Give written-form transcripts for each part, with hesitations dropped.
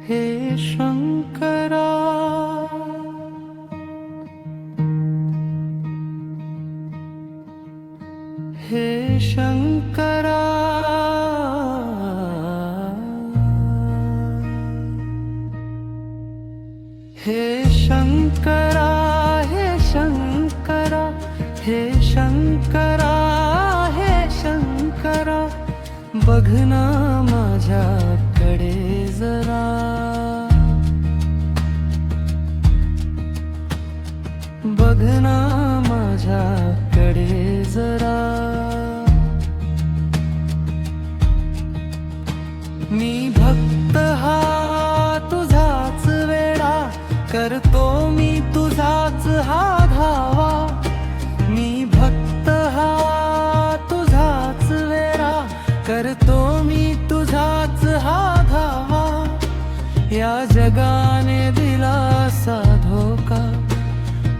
हे शंकरा, हे शंकरा, हे शंकरा, हे शंकरा, हे शंकरा, हे शंकरा, बघ ना माझ्याकडे जरा, बघ ना माझ्याकडे जरा. मी भक्त हा तुझाच वेडा, करतो मी तुझाच हा धावा. मी भक्त हा तुझाच वेडा, करतो मी तुझाच हा धावा. या जगाने दिला असा धोका,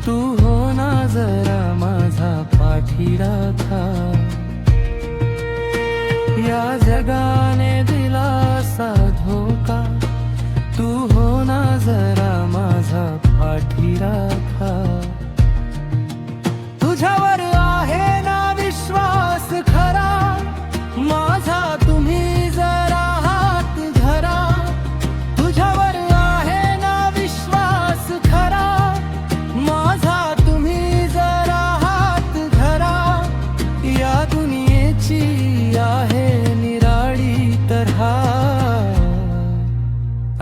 तू हो ना जरा माझा पाठीराखा. या जगाने दिला असा धोका, तू हो ना जरा माझा पाठीराखा. तुझ्यावर आहे ना विश्वास खरा, माझा तुम्ही जरा हात धरा. तुझ्यावर आहे ना विश्वास खरा, माझा तुम्ही जरा हात धरा. या दुनियेची आहे निराळी तऱ्हा,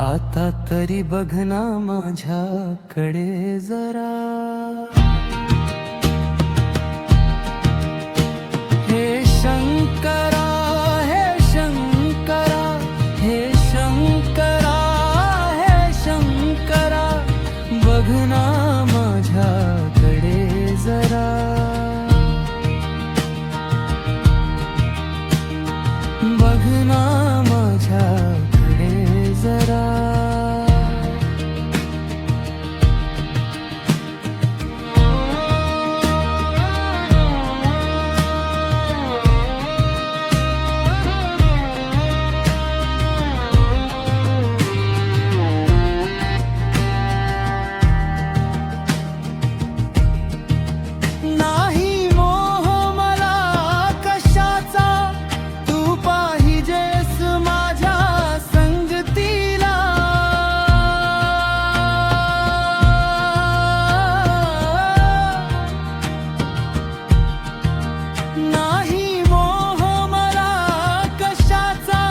आता तरी बघ ना माझ्याकडे जरा. हे शंकरा, हे शंकरा, हे शंकरा, हे शंकरा, बघ ना माझ्याकडे जरा, बघ ना माझ्याकडे जरा. नाही मोह मला कशाचा, तू पाहिजेस माझ्या संगतीला. नाही मोह मला कशाचा,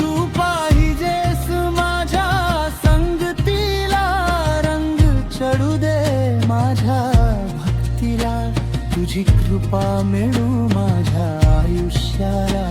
तू पाहिजेस माझ्या संगतीला. रंग चढू दे माझ्या भक्तीला, तुझी कृपा मिळू माझ्या आयुष्याला.